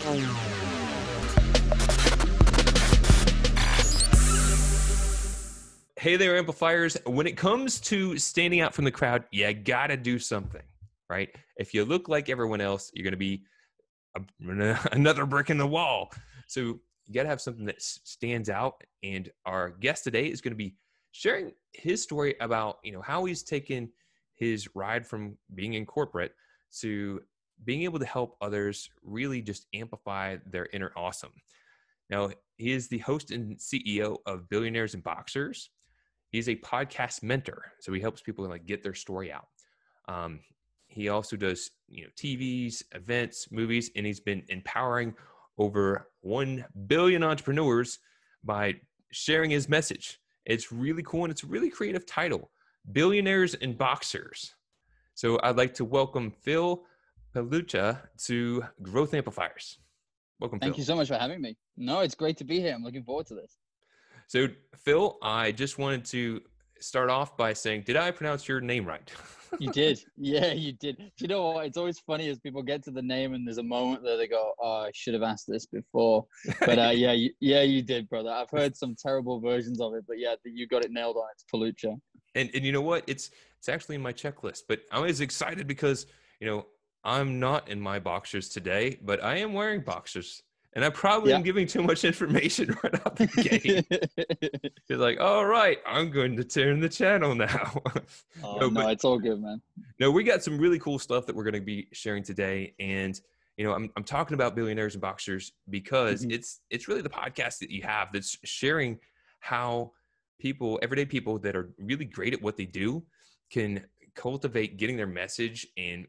Hey there, Amplifiers. When it comes to standing out from the crowd, you gotta do something, right? If you look like everyone else, you're gonna be another brick in the wall. So you gotta have something that stands out. And our guest today is gonna be sharing his story about, how he's taken his ride from being in corporate to being able to help others really just amplify their inner awesome. Now, he is the host and CEO of Billionaires and Boxers. He's a podcast mentor, so he helps people get their story out. He also does TVs, events, movies, and he's been empowering over 1 billion entrepreneurs by sharing his message. It's really cool, and it's a really creative title, Billionaires and Boxers. So I'd like to welcome Phil Palucha to Growth Amplifiers. Welcome, Phil. Thank you so much for having me. No, it's great to be here. I'm looking forward to this. So, Phil, I just wanted to start off by saying, did I pronounce your name right? You did. Yeah, you did. Do you know what? It's always funny as people get to the name and there's a moment that they go, oh, I should have asked this before. But yeah, you did, brother. I've heard some terrible versions of it, but yeah, you got it nailed on. It's Palucha. And you know what? It's actually in my checklist, but I was excited because, I'm not in my boxers today, but I am wearing boxers. And I probably am giving too much information right out the gate. You're like, all right, I'm going to turn the channel now. No, it's all good, man. No, we got some really cool stuff that we're going to be sharing today. And, I'm talking about Billionaires and Boxers because it's really the podcast that you have that's sharing how everyday people that are really great at what they do can cultivate getting their message and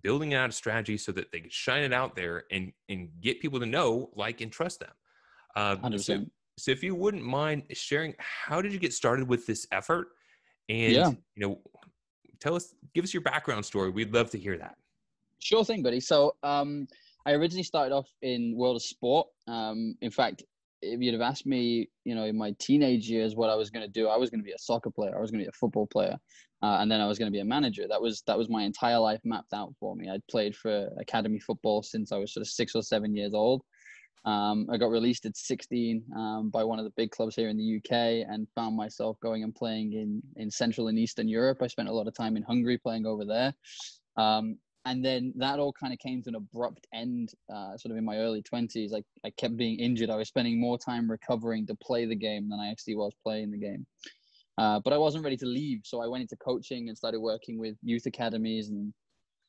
building out a strategy so that they can shine it out there and get people to know, like, and trust them. 100%. So if you wouldn't mind sharing, how did you get started with this effort? And, give us your background story. We'd love to hear that. Sure thing, buddy. So I originally started off in world of sport. In fact, if you'd have asked me, in my teenage years, what I was going to do, I was going to be a soccer player. I was going to be a football player. And then I was going to be a manager. That was my entire life mapped out for me. I'd played for academy football since I was sort of 6 or 7 years old. I got released at 16 by one of the big clubs here in the UK and found myself going and playing in Central and Eastern Europe. I spent a lot of time in Hungary playing over there. And then that all kind of came to an abrupt end sort of in my early 20s. I kept being injured. I was spending more time recovering to play the game than I actually was playing the game. But I wasn't ready to leave. So I went into coaching and started working with youth academies and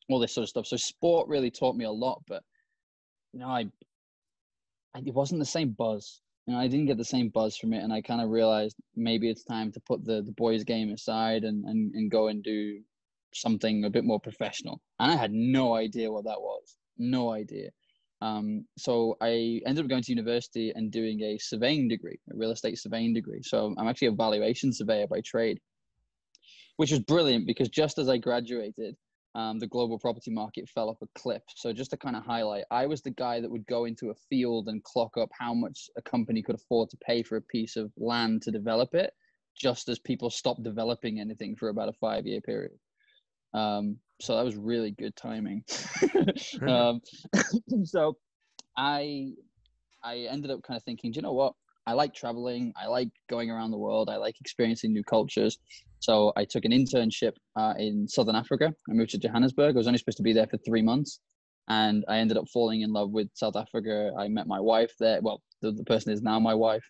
all this sort of stuff. So sport really taught me a lot. But, it wasn't the same buzz. I didn't get the same buzz from it. And I kind of realized maybe it's time to put the boys' game aside and go and do something a bit more professional. And I had no idea what that was. No idea. So I ended up going to university and doing a surveying degree, a real estate surveying degree. So I'm actually a valuation surveyor by trade, which was brilliant because just as I graduated, the global property market fell off a cliff. So just to kind of highlight, I was the guy that would go into a field and clock up how much a company could afford to pay for a piece of land to develop it, just as people stopped developing anything for about a 5-year period. So that was really good timing. So I ended up kind of thinking, do you know what? I like traveling. I like going around the world. I like experiencing new cultures. So I took an internship in Southern Africa. I moved to Johannesburg. I was only supposed to be there for 3 months. And I ended up falling in love with South Africa. I met my wife there. Well, the person is now my wife.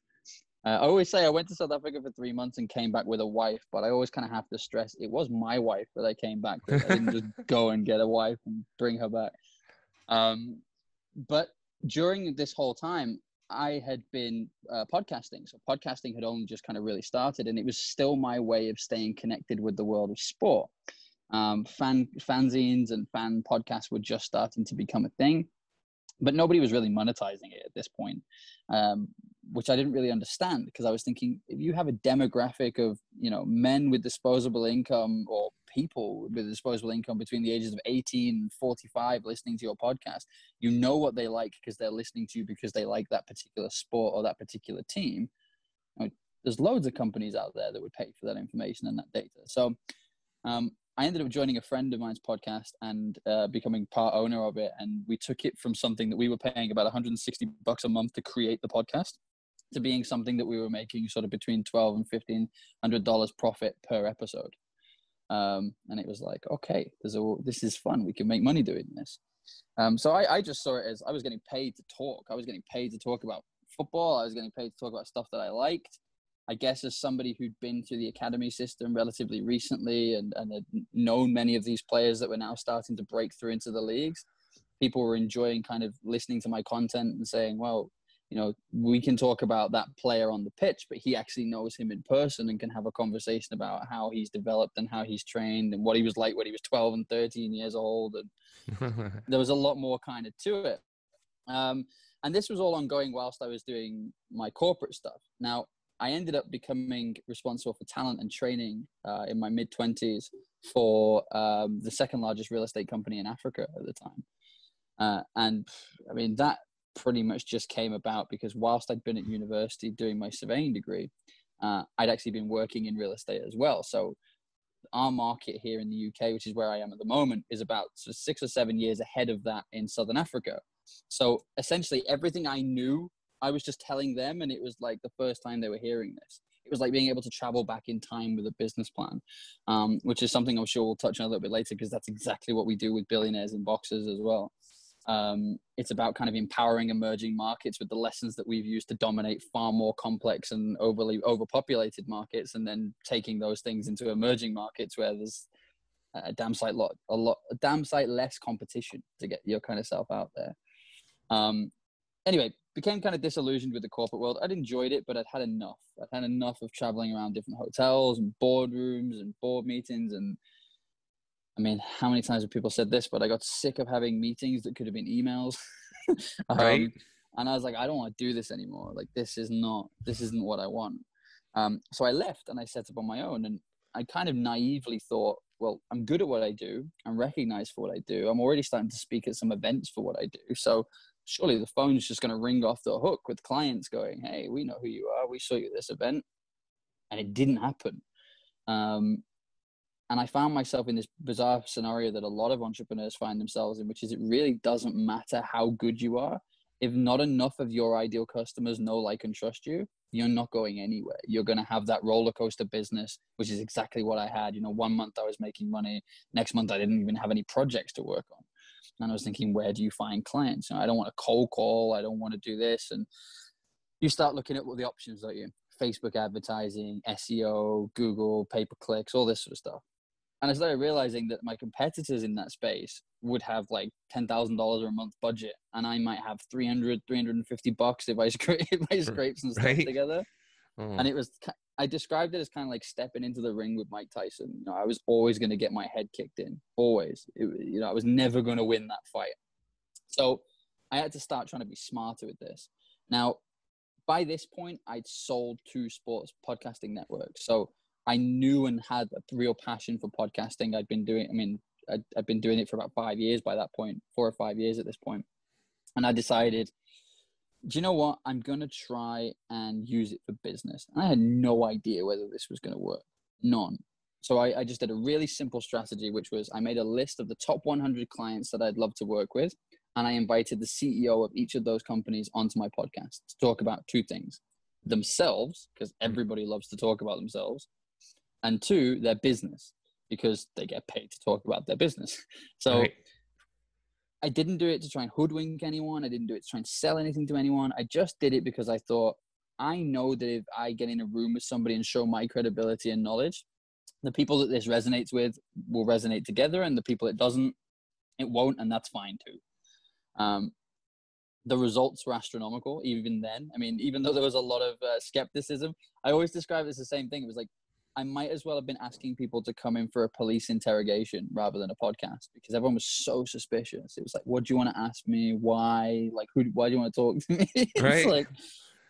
I always say I went to South Africa for 3 months and came back with a wife, but I always kind of have to stress it was my wife that I came back with. I didn't just go and get a wife and bring her back. But during this whole time, I had been podcasting. So podcasting had only just kind of really started, and it was still my way of staying connected with the world of sport. Fanzines and fan podcasts were just starting to become a thing, but nobody was really monetizing it at this point, which I didn't really understand, because I was thinking, if you have a demographic of, men with disposable income or people with disposable income between the ages of 18 and 45 listening to your podcast, you know what they like because they're listening to you because they like that particular sport or that particular team. There's loads of companies out there that would pay for that information and that data. So I ended up joining a friend of mine's podcast and becoming part owner of it. And we took it from something that we were paying about $160 a month to create the podcast to being something that we were making sort of between $1,200 and $1,500 profit per episode. And it was like, okay, this is fun. We can make money doing this. So I just saw it as I was getting paid to talk. I was getting paid to talk about football. I was getting paid to talk about stuff that I liked. I guess as somebody who'd been through the academy system relatively recently and had known many of these players that were now starting to break through into the leagues, people were enjoying kind of listening to my content and saying, well, you know, we can talk about that player on the pitch, but he actually knows him in person and can have a conversation about how he's developed and how he's trained and what he was like when he was 12 and 13 years old. And there was a lot more kind of to it. And this was all ongoing whilst I was doing my corporate stuff. Now, I ended up becoming responsible for talent and training in my mid-20s for the second largest real estate company in Africa at the time. And I mean, that pretty much just came about because whilst I'd been at university doing my surveying degree, I'd actually been working in real estate as well. So our market here in the UK, which is where I am at the moment, is about sort of 6 or 7 years ahead of that in Southern Africa. So essentially everything I knew, I was just telling them, and it was like the first time they were hearing this. It was like being able to travel back in time with a business plan, which is something I'm sure we'll touch on a little bit later because that's exactly what we do with Billionaires and Boxers as well. It's about kind of empowering emerging markets with the lessons that we've used to dominate far more complex and overpopulated markets, and then taking those things into emerging markets where there's a damn sight less competition to get your kind of self out there. Anyway, became kind of disillusioned with the corporate world. I'd enjoyed it, but I'd had enough. I'd had enough of traveling around different hotels and boardrooms and board meetings. And I mean, how many times have people said this, but I got sick of having meetings that could have been emails. Right. And I was like, I don't want to do this anymore. Like, this isn't what I want. So I left and I set up on my own. And I kind of naively thought, well, I'm good at what I do. I'm recognized for what I do. I'm already starting to speak at some events for what I do. So surely the phone's just going to ring off the hook with clients going, hey, we know who you are. We saw you at this event. And it didn't happen. And I found myself in this bizarre scenario that a lot of entrepreneurs find themselves in, which is it really doesn't matter how good you are. If not enough of your ideal customers know, like, and trust you, you're not going anywhere. You're going to have that roller coaster business, which is exactly what I had. You know, 1 month I was making money. Next month, I didn't even have any projects to work on. And I was thinking, where do you find clients? You know, I don't want to cold call. I don't want to do this. And you start looking at what the options are, you Facebook advertising, SEO, Google, pay-per-clicks, all this sort of stuff. And I started realizing that my competitors in that space would have like $10,000 a month budget, and I might have $350 if I scrape some stuff together. And it was, I described it as kind of like stepping into the ring with Mike Tyson. You know, I was always going to get my head kicked in, always. You know, I was never going to win that fight. So I had to start trying to be smarter with this. Now, by this point, I'd sold 2 sports podcasting networks. So I knew and had a real passion for podcasting. I'd been doing it for about 5 years by that point, 4 or 5 years at this point. And I decided, do you know what? I'm going to try and use it for business. And I had no idea whether this was going to work. None. So I just did a really simple strategy, which was I made a list of the top 100 clients that I'd love to work with. And I invited the CEO of each of those companies onto my podcast to talk about 2 things: themselves, because everybody loves to talk about themselves, and 2, their business, because they get paid to talk about their business. So I didn't do it to try and hoodwink anyone. I didn't do it to try and sell anything to anyone. I just did it because I thought, I know that if I get in a room with somebody and show my credibility and knowledge, the people that this resonates with will resonate together, and the people it doesn't, it won't, and that's fine too. The results were astronomical even then. I mean, even though there was a lot of skepticism, I always describe it as the same thing. It was like, I might as well have been asking people to come in for a police interrogation rather than a podcast, because everyone was so suspicious. It was like, what do you want to ask me? Why? Like, why do you want to talk to me? It's like,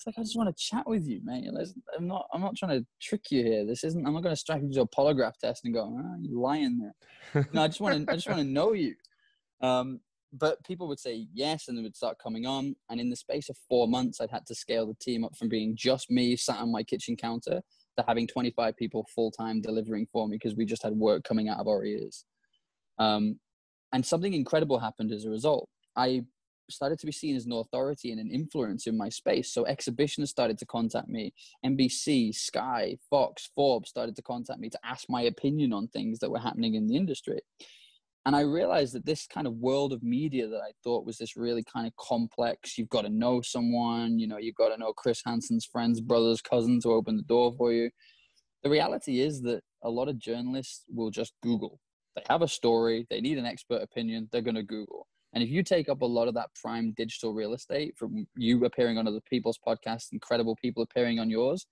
I just want to chat with you, mate. I'm not trying to trick you here. I'm not going to strike you to a polygraph test and go, you're lying there. No, I just want to know you. But people would say yes, and they would start coming on. And in the space of 4 months, I'd had to scale the team up from being just me sat on my kitchen counter to having 25 people full-time delivering for me because we just had work coming out of our ears. And something incredible happened as a result. I started to be seen as an authority and an influence in my space. So exhibitions started to contact me. NBC, Sky, Fox, Forbes started to contact me to ask my opinion on things that were happening in the industry. And I realized that this kind of world of media that I thought was this really kind of complex, you've got to know someone, you know, you've got to know Chris Hansen's friends, brothers, cousins to open the door for you. The reality is that a lot of journalists will just Google. They have a story, they need an expert opinion, they're going to Google. And if you take up a lot of that prime digital real estate from you appearing on other people's podcasts, incredible people appearing on yours,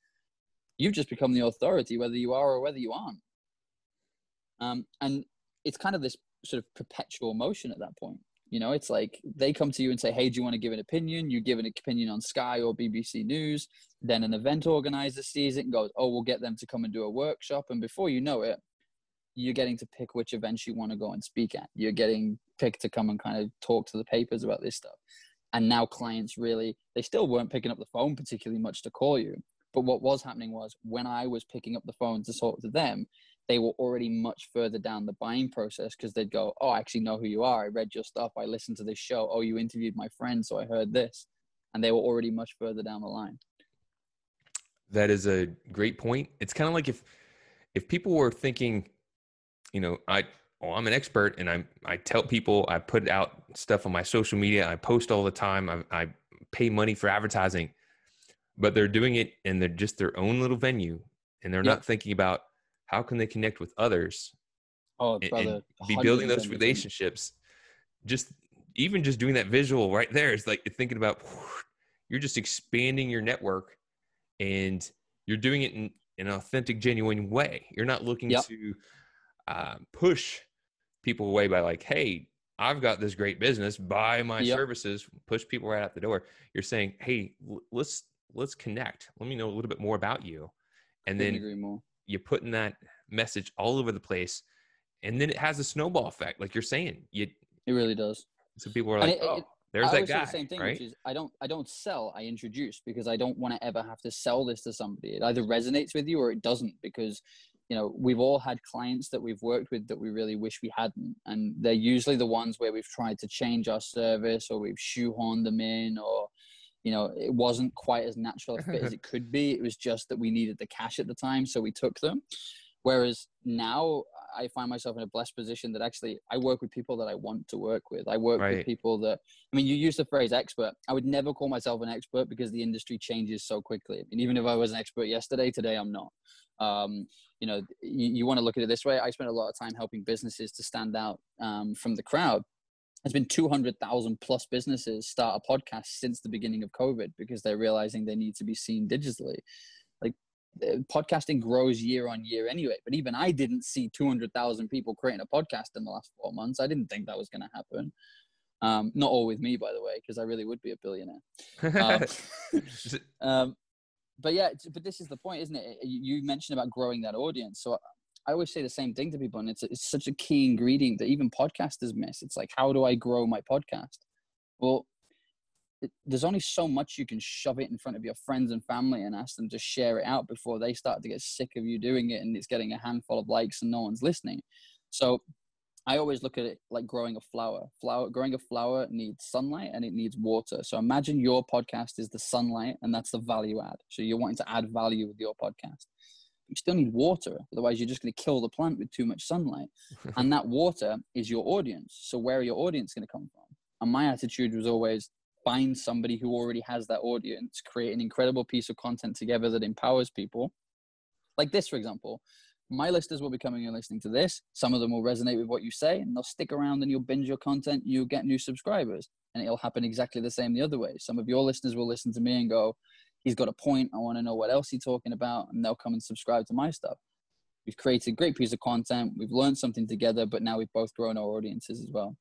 you've just become the authority, whether you are or whether you aren't. And it's kind of this sort of perpetual motion at that point. You know, it's like they come to you and say, hey, do you want to give an opinion? You give an opinion on Sky or BBC News. Then an event organizer sees it and goes, oh, we'll get them to come and do a workshop. And before you know it, you're getting to pick which events you want to go and speak at. You're getting picked to come and kind of talk to the papers about this stuff. And now clients really, they still weren't picking up the phone particularly much to call you. But what was happening was when I was picking up the phone to talk to them, they were already much further down the buying process because they'd go, oh, I actually know who you are. I read your stuff. I listened to this show. Oh, you interviewed my friend, so I heard this. And they were already much further down the line. That is a great point. It's kind of like if people were thinking, you know, I'm an expert and I tell people, I put out stuff on my social media, I post all the time, I pay money for advertising, but they're doing it in just their own little venue, and they're not thinking about how can they connect with others and be building those relationships. Just doing that visual right there is like thinking about, you're just expanding your network, and you're doing it in an authentic, genuine way. You're not looking to push people away by like, hey, I've got this great business, buy my services, push people right out the door. You're saying, hey, let's connect. Let me know a little bit more about you. And then you're putting that message all over the place. And then it has a snowball effect. Like you're saying, it really does. So people are like, there's that guy. The same thing, right? Which is I don't sell, I introduce, because I don't want to ever have to sell this to somebody. It either resonates with you or it doesn't, because you know, we've all had clients that we've worked with that we really wish we hadn't. And they're usually the ones where we've tried to change our service, or we've shoehorned them in, or, you know, it wasn't quite as natural a fit as it could be. It was just that we needed the cash at the time, so we took them. Whereas now I find myself in a blessed position that actually I work with people that I want to work with. I work with people that, I mean, you use the phrase expert. I would never call myself an expert because the industry changes so quickly. I mean, even if I was an expert yesterday, today I'm not. You know, you want to look at it this way. I spent a lot of time helping businesses to stand out from the crowd. There's been 200,000 plus businesses start a podcast since the beginning of COVID because they're realizing they need to be seen digitally. Like podcasting grows year on year anyway, but even I didn't see 200,000 people creating a podcast in the last 4 months. I didn't think that was going to happen. Not all with me, by the way, because I really would be a billionaire. But yeah, but this is the point, isn't it? You mentioned about growing that audience. So I always say the same thing to people, and it's such a key ingredient that even podcasters miss. It's like, how do I grow my podcast? Well, there's only so much you can shove it in front of your friends and family and ask them to share it out before they start to get sick of you doing it and it's getting a handful of likes and no one's listening. So I always look at it like growing a flower. Growing a flower needs sunlight and it needs water. So imagine your podcast is the sunlight and that's the value add. So you're wanting to add value with your podcast. You still need water. Otherwise, you're just going to kill the plant with too much sunlight. And that water is your audience. So where are your audience going to come from? And my attitude was always find somebody who already has that audience, create an incredible piece of content together that empowers people. Like this, for example. My listeners will be coming and listening to this. Some of them will resonate with what you say and they'll stick around and you'll binge your content. You'll get new subscribers and it'll happen exactly the same the other way. Some of your listeners will listen to me and go, he's got a point. I want to know what else he's talking about. And they'll come and subscribe to my stuff. We've created a great piece of content. We've learned something together, but now we've both grown our audiences as well.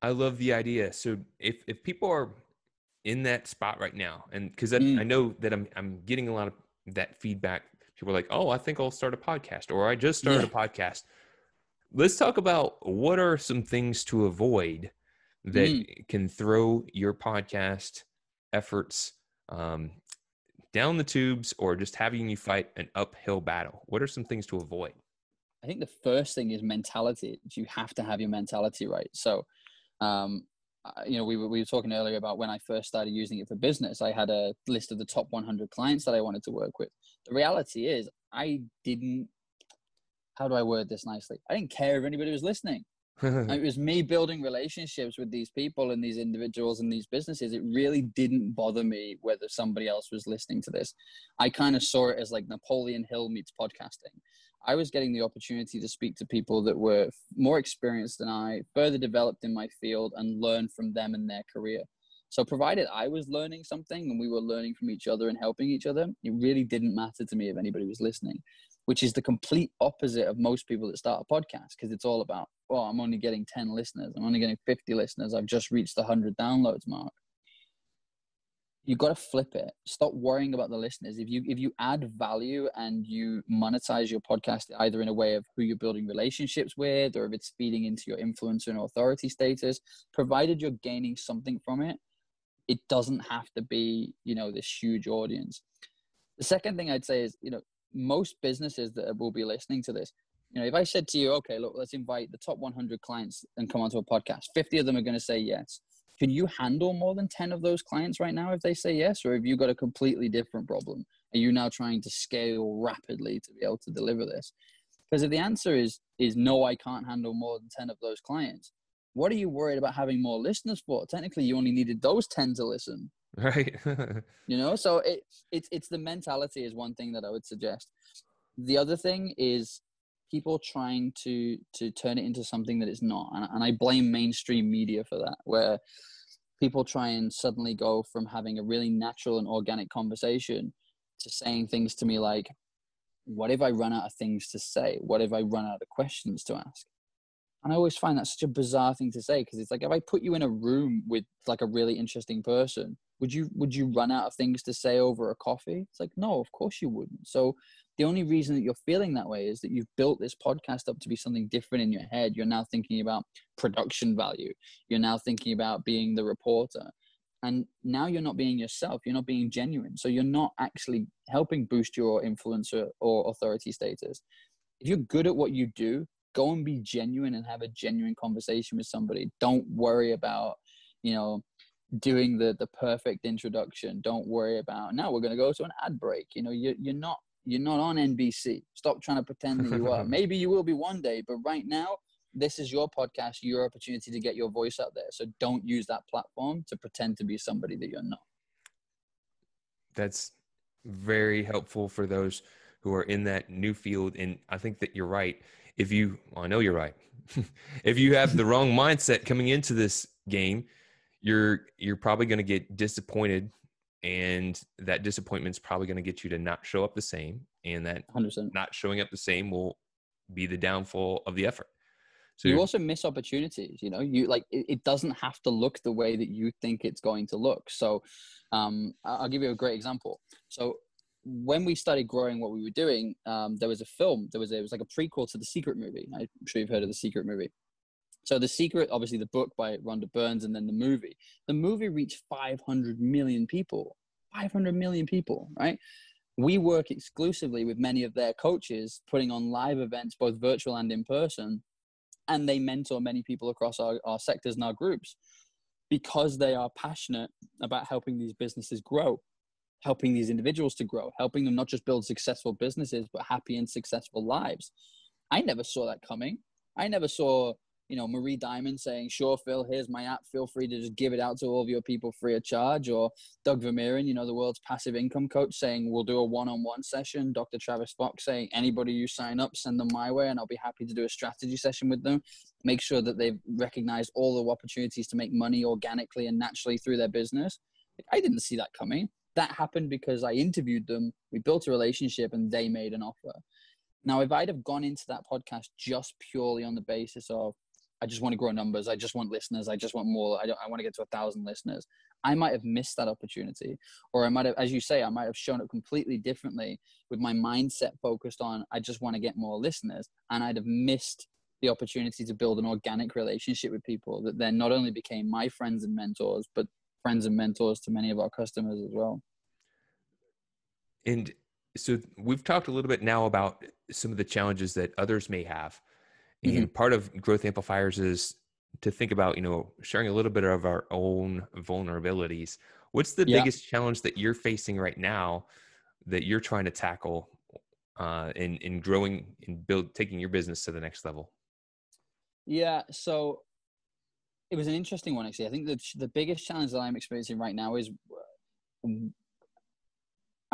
I love the idea. So if people are in that spot right now, and because I know that I'm getting a lot of that feedback. People are like, oh, I think I'll start a podcast, or I just started a podcast. Let's talk about what are some things to avoid that can throw your podcast efforts down the tubes or just having you fight an uphill battle? What are some things to avoid? I think the first thing is mentality. You have to have your mentality right. So, we were talking earlier about when I first started using it for business. I had a list of the top 100 clients that I wanted to work with. The reality is, how do I word this nicely? I didn't care if anybody was listening. It was me building relationships with these people and these individuals and these businesses. It really didn't bother me whether somebody else was listening to this. I kind of saw it as like Napoleon Hill meets podcasting. I was getting the opportunity to speak to people that were more experienced than I, further developed in my field, and learn from them and their career. So provided I was learning something and we were learning from each other and helping each other, it really didn't matter to me if anybody was listening, which is the complete opposite of most people that start a podcast, because it's all about, oh, I'm only getting 10 listeners. I'm only getting 50 listeners. I've just reached the 100 downloads mark. You got to flip it. Stop worrying about the listeners. If you add value and you monetize your podcast, either in a way of who you're building relationships with, or if it's feeding into your influencer and authority status, provided you're gaining something from it, it doesn't have to be, this huge audience. The second thing I'd say is, most businesses that will be listening to this, if I said to you, okay, look, let's invite the top 100 clients and come onto a podcast, 50 of them are going to say yes. Can you handle more than 10 of those clients right now if they say yes? Or have you got a completely different problem? Are you now trying to scale rapidly to be able to deliver this? Because if the answer is no, I can't handle more than 10 of those clients, what are you worried about having more listeners for? Technically, you only needed those 10 to listen. Right. So it's the mentality is one thing that I would suggest. The other thing is people trying to turn it into something that it's not. And I blame mainstream media for that, where people try and suddenly go from having a really natural and organic conversation to saying things to me like, what if I run out of things to say? What if I run out of questions to ask? And I always find that such a bizarre thing to say, because it's like, if I put you in a room with like a really interesting person, would you run out of things to say over a coffee? It's like, no, of course you wouldn't. So the only reason that you're feeling that way is that you've built this podcast up to be something different in your head. You're now thinking about production value. You're now thinking about being the reporter. And now you're not being yourself. You're not being genuine. So you're not actually helping boost your influencer or authority status. If you're good at what you do, go and be genuine and have a genuine conversation with somebody. Don't worry about, doing the perfect introduction. Don't worry about, now we're going to go to an ad break. You're not on NBC. Stop trying to pretend that you are. Maybe you will be one day, but right now, this is your podcast, your opportunity to get your voice out there. So don't use that platform to pretend to be somebody that you're not. That's very helpful for those who are in that new field. And I think that you're right. I know you're right. If you have the wrong mindset coming into this game, you're probably going to get disappointed, and that disappointment is probably going to get you to not show up the same, and that 100%. not showing up the same will be the downfall of the effort. So you also miss opportunities. It doesn't have to look the way that you think it's going to look. So I'll give you a great example. So when we started growing what we were doing, there was a film. It was like a prequel to The Secret movie. I'm sure you've heard of The Secret movie. So The Secret, obviously the book by Rhonda Burns, and then the movie. The movie reached 500 million people. 500 million people, right? We work exclusively with many of their coaches, putting on live events, both virtual and in person. And they mentor many people across our sectors and our groups, because they are passionate about helping these businesses grow, helping these individuals to grow, helping them not just build successful businesses, but happy and successful lives. I never saw that coming. I never saw, Marie Diamond saying, sure, Phil, here's my app. Feel free to just give it out to all of your people free of charge. Or Doug Vermeeren, the world's passive income coach, saying, we'll do a one-on-one session. Dr. Travis Fox saying, anybody you sign up, send them my way, and I'll be happy to do a strategy session with them. Make sure that they've recognized all the opportunities to make money organically and naturally through their business. I didn't see that coming. That happened because I interviewed them. We built a relationship and they made an offer. Now, if I'd have gone into that podcast just purely on the basis of, I just want to grow numbers, I just want listeners, I just want more, I want to get to 1,000 listeners, I might have missed that opportunity. Or I might have, as you say, I might have shown up completely differently with my mindset focused on, I just want to get more listeners. And I'd have missed the opportunity to build an organic relationship with people that then not only became my friends and mentors, but friends and mentors to many of our customers as well. And so we've talked a little bit now about some of the challenges that others may have. Hmm. And part of growth amplifiers is to think about, sharing a little bit of our own vulnerabilities. What's the Yeah. biggest challenge that you're facing right now that you're trying to tackle in growing and taking your business to the next level? Yeah. So it was an interesting one, actually. I think the biggest challenge that I'm experiencing right now is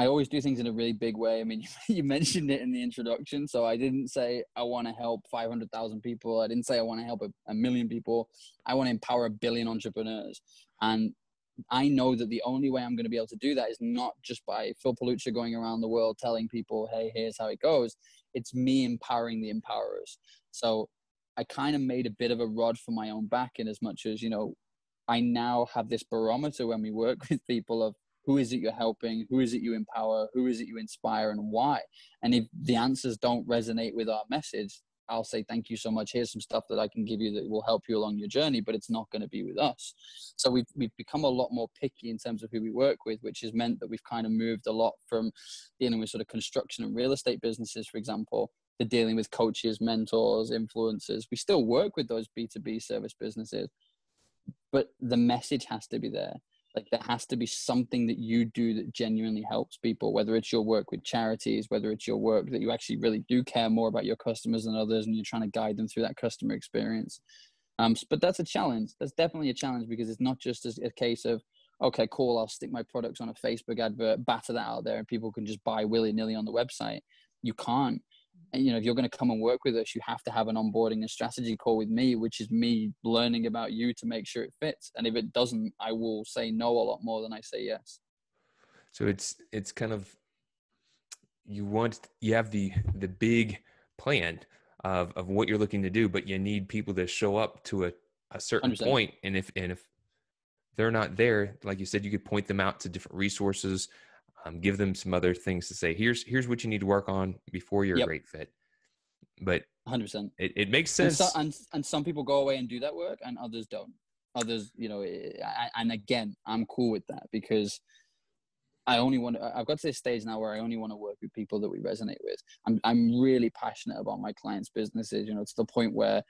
I always do things in a really big way. I mean, you mentioned it in the introduction. So I didn't say I want to help 500,000 people. I didn't say I want to help a million people. I want to empower 1 billion entrepreneurs. And I know that the only way I'm going to be able to do that is not just by Phil Paluccia going around the world telling people, hey, here's how it goes. It's me empowering the empowerers. So I kind of made a bit of a rod for my own back in as much as, I now have this barometer when we work with people of who is it you're helping, who is it you empower, who is it you inspire, and why. And if the answers don't resonate with our message, I'll say, thank you so much. Here's some stuff that I can give you that will help you along your journey, but it's not going to be with us. So we've become a lot more picky in terms of who we work with, which has meant that we've kind of moved a lot from dealing with sort of construction and real estate businesses, for example, to dealing with coaches, mentors, influencers. We still work with those B2B service businesses, but the message has to be there. Like there has to be something that you do that genuinely helps people, whether it's your work with charities, whether it's your work that you actually really do care more about your customers than others and you're trying to guide them through that customer experience. But that's a challenge. That's definitely a challenge because it's not just a case of, okay, cool, I'll stick my products on a Facebook advert, batter that out there and people can just buy willy-nilly on the website. You can't. And, if you're going to come and work with us, you have to have an onboarding and strategy call with me, which is me learning about you to make sure it fits. And if it doesn't, I will say no a lot more than I say yes. So it's kind of, you have the big plan of what you're looking to do, but you need people to show up to a certain 100%. point. And if they're not there, like you said, you could point them out to different resources, give them some other things to say, here's what you need to work on before you're a Yep. great fit. But 100%. it makes sense. And some people go away and do that work and others don't. Others, and again, I'm cool with that because I've got to this stage now where I only want to work with people that we resonate with. I'm really passionate about my clients' businesses, to the point where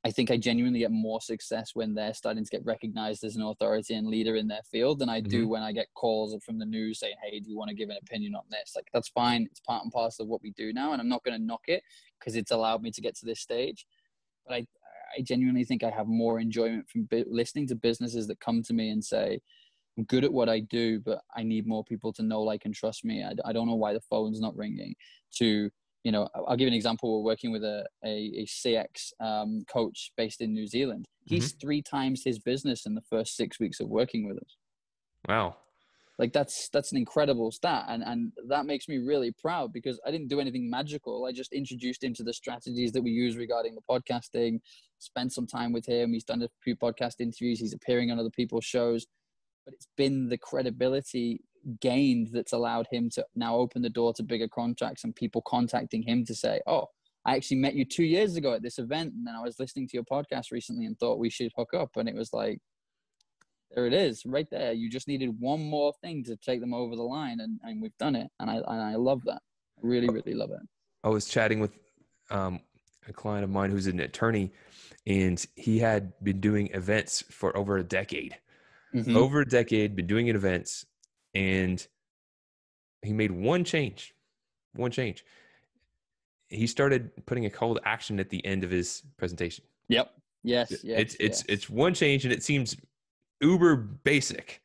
I think I genuinely get more success when they're starting to get recognized as an authority and leader in their field than I do when I get calls from the news saying, hey, do you want to give an opinion on this? Like, that's fine. It's part and parcel of what we do now. And I'm not going to knock it because it's allowed me to get to this stage. But I genuinely think I have more enjoyment from listening to businesses that come to me and say, I'm good at what I do, but I need more people to know, like, and trust me. I don't know why the phone's not ringing. I'll give you an example. We're working with a CX coach based in New Zealand. He's 3 times his business in the first 6 weeks of working with us. Wow. Like that's an incredible stat. And that makes me really proud because I didn't do anything magical. I just introduced him to the strategies that we use regarding the podcasting, spent some time with him. He's done a few podcast interviews. He's appearing on other people's shows. But it's been the credibility gained that's allowed him to now open the door to bigger contracts and people contacting him to say, oh, I actually met you 2 years ago at this event. And then I was listening to your podcast recently and thought we should hook up. And it was like, there it is right there. You just needed one more thing to take them over the line. And we've done it. And I love that. I really, really love it. I was chatting with a client of mine who's an attorney, and he had been doing events for over a decade. Over a decade, been doing events, and he made one change. He started putting a call to action at the end of his presentation. Yep. Yes. It's one change, and it seems uber basic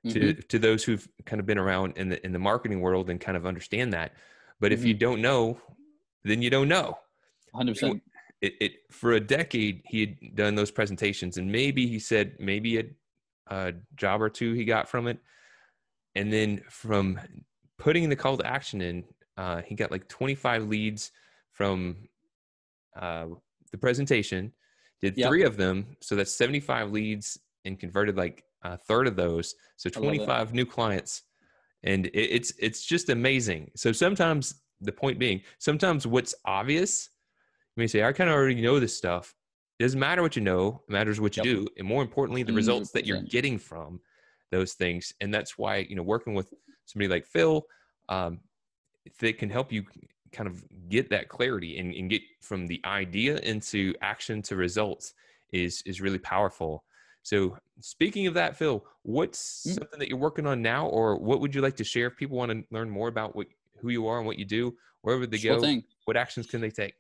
to those who've kind of been around in the marketing world and kind of understand that. But if you don't know, then you don't know. 100%. For a decade, he had done those presentations, and maybe he said a job or two he got from it. And then from putting the call to action in, he got like 25 leads from the presentation, did 3 of them. So that's 75 leads and converted like a third of those. So 25 new clients. And it's just amazing. So sometimes, the point being, sometimes what's obvious, you may say, I kind of already know this stuff. It doesn't matter what you know, it matters what you do. And more importantly, the results that you're getting from those things. And that's why, working with somebody like Phil, that can help you kind of get that clarity and get from the idea into action to results is really powerful. So speaking of that, Phil, what's something that you're working on now, or what would you like to share if people want to learn more about who you are and what you do, wherever they Sure go, thing. what actions can they take?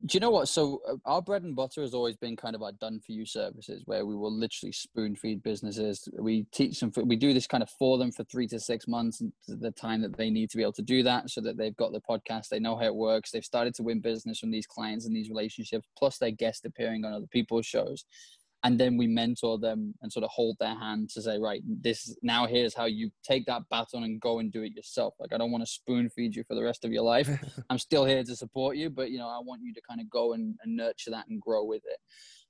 Do you know what? So our bread and butter has always been kind of our done for you services, where we will literally spoon feed businesses. We teach them, we do this kind of for them for 3 to 6 months, and the time that they need to be able to do that, so that they've got the podcast, they know how it works, they've started to win business from these clients and these relationships, plus they're guest appearing on other people's shows. And then we mentor them and sort of hold their hand to say, right, this now, here's how you take that baton and go and do it yourself. Like, I don't want to spoon feed you for the rest of your life. I'm still here to support you, but I want you to kind of go and nurture that and grow with it.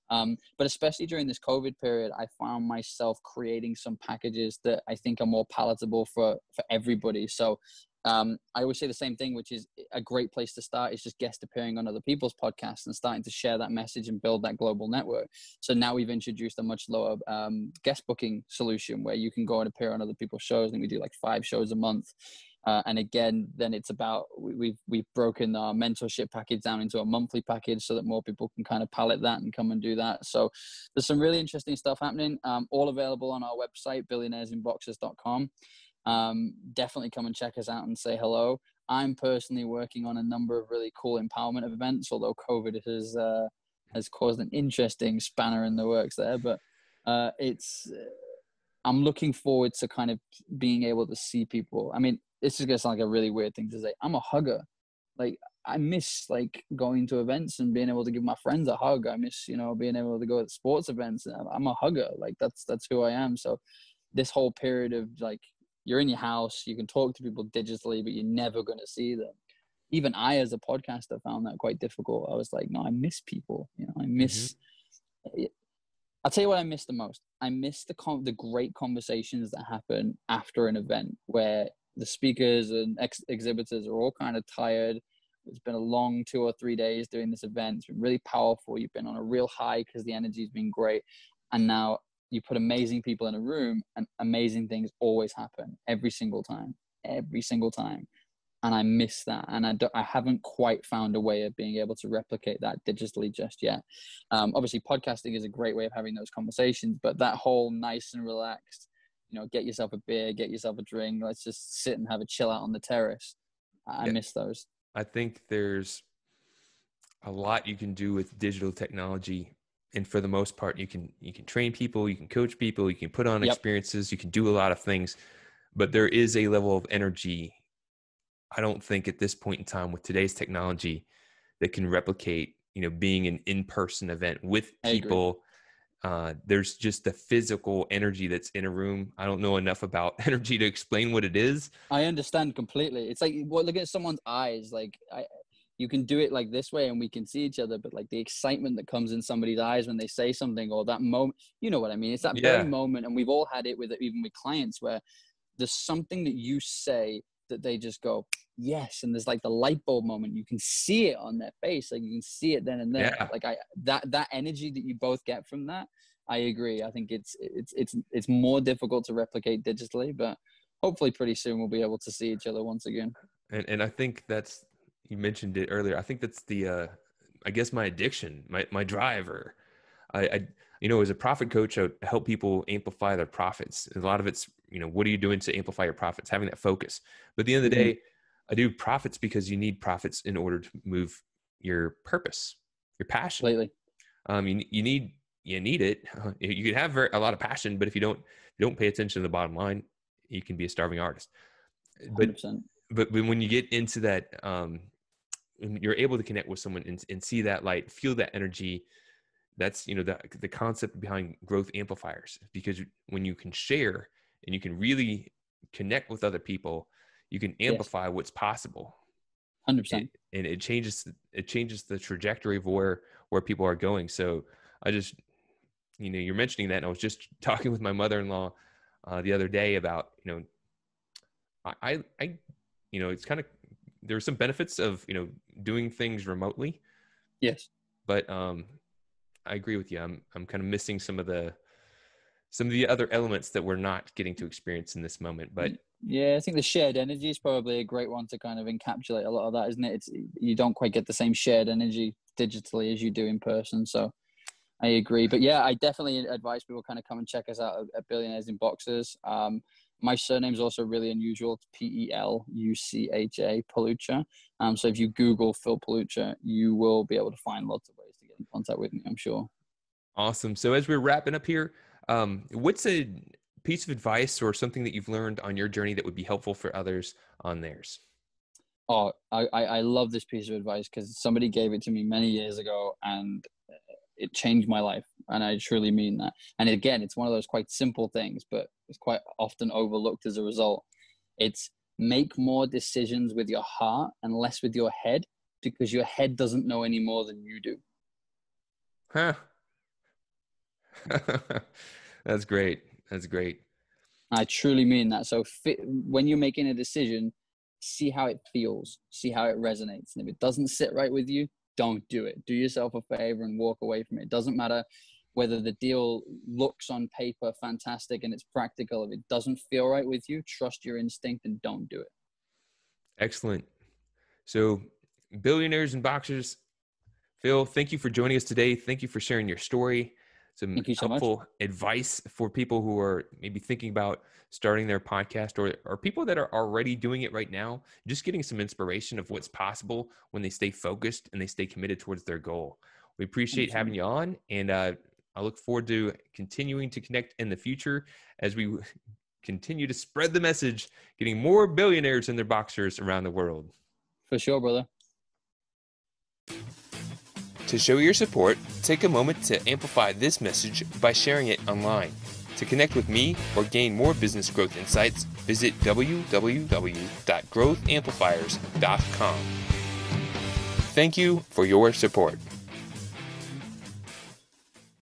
But especially during this COVID period, I found myself creating some packages that I think are more palatable for everybody. So I always say the same thing, which is a great place to start is just guest appearing on other people's podcasts and starting to share that message and build that global network. So now we've introduced a much lower guest booking solution where you can go and appear on other people's shows, and we do like 5 shows a month. And again, then it's about, we've broken our mentorship package down into a monthly package so that more people can kind of pallet that and come and do that. So there's some really interesting stuff happening, all available on our website, billionairesinboxes.com. Definitely come and check us out and say hello. I'm personally working on a number of really cool empowerment events, although COVID has caused an interesting spanner in the works there. But I'm looking forward to kind of being able to see people. I mean, this is going to sound like a really weird thing to say. I'm a hugger. Like, I miss like going to events and being able to give my friends a hug. I miss, being able to go to sports events. I'm a hugger. Like, that's who I am. So this whole period of like, you're in your house, you can talk to people digitally, but you're never going to see them. Even I, as a podcaster, found that quite difficult. I was like, no, I miss people. I miss, I'll tell you what I miss the most. I miss the great conversations that happen after an event where the speakers and exhibitors are all kind of tired. It's been a long 2 or 3 days doing this event. It's been really powerful. You've been on a real high because the energy's been great. And now you put amazing people in a room and amazing things always happen every single time. And I miss that. And I haven't quite found a way of being able to replicate that digitally just yet. Obviously, podcasting is a great way of having those conversations, but that whole nice and relaxed, get yourself a beer, get yourself a drink, let's just sit and have a chill out on the terrace. I miss those. I think there's a lot you can do with digital technology. And for the most part, you can train people, you can coach people, you can put on experiences, you can do a lot of things, but there is a level of energy, I don't think at this point in time with today's technology, that can replicate, being an in-person event with people. There's just the physical energy that's in a room. I don't know enough about energy to explain what it is. I understand completely. It's like, look at someone's eyes. Like, you can do it like this way and we can see each other, but like the excitement that comes in somebody's eyes when they say something, or that moment, you know what I mean? It's that very moment. And we've all had it even with clients, where there's something that you say that they just go, yes. And there's like the light bulb moment. You can see it on their face. Like, you can see it then and there. Yeah. Like that energy that you both get from that, I agree. I think it's more difficult to replicate digitally, but hopefully pretty soon we'll be able to see each other once again. And I think that's, you mentioned it earlier. I think that's the, I guess my addiction, my driver. I as a profit coach, I help people amplify their profits. And a lot of it's, what are you doing to amplify your profits? Having that focus. But at the end of the day, I do profits because you need profits in order to move your purpose, your passion. Lately. You need it. You can have a lot of passion, but if you don't pay attention to the bottom line, you can be a starving artist. 100%. But when you get into that, you're able to connect with someone and see that light, feel that energy. That's, the concept behind growth amplifiers, because when you can share and you can really connect with other people, you can amplify what's possible. 100%. And it changes the trajectory of where people are going. So I just, you're mentioning that, and I was just talking with my mother-in-law the other day about, I it's kind of, there are some benefits of, doing things remotely. Yes. But I agree with you. I'm kind of missing some of the other elements that we're not getting to experience in this moment. But Yeah, I think the shared energy is probably a great one to kind of encapsulate a lot of that, isn't it? You don't quite get the same shared energy digitally as you do in person. So I agree. But yeah, I definitely advise people kind of come and check us out at Billionaires in Boxers. My surname is also really unusual. It's Pelucha, Pelucha. So if you Google Phil Pelucha, you will be able to find lots of ways to get in contact with me, I'm sure. Awesome. So as we're wrapping up here, what's a piece of advice or something that you've learned on your journey that would be helpful for others on theirs? Oh, I love this piece of advice because somebody gave it to me many years ago and it changed my life. And I truly mean that. And again, it's one of those quite simple things, but it's quite often overlooked as a result. It's make more decisions with your heart and less with your head, because your head doesn't know any more than you do. Huh. That's great. That's great. I truly mean that. So when you're making a decision, see how it feels, see how it resonates. And if it doesn't sit right with you, don't do it. Do yourself a favor and walk away from it. It doesn't matter whether the deal looks on paper fantastic and it's practical. If it doesn't feel right with you, trust your instinct and don't do it. Excellent. So, Billionaires and Boxers, Phil, thank you for joining us today. Thank you for sharing your story. Some Thank you so helpful much. advice for people who are maybe thinking about starting their podcast, or people that are already doing it right now, just getting some inspiration of what's possible when they stay focused and they stay committed towards their goal. We appreciate 100%. having you on, and I look forward to continuing to connect in the future as we continue to spread the message, getting more billionaires and their boxers around the world. For sure, brother. To show your support, take a moment to amplify this message by sharing it online. To connect with me or gain more business growth insights, visit www.growthamplifiers.com. Thank you for your support.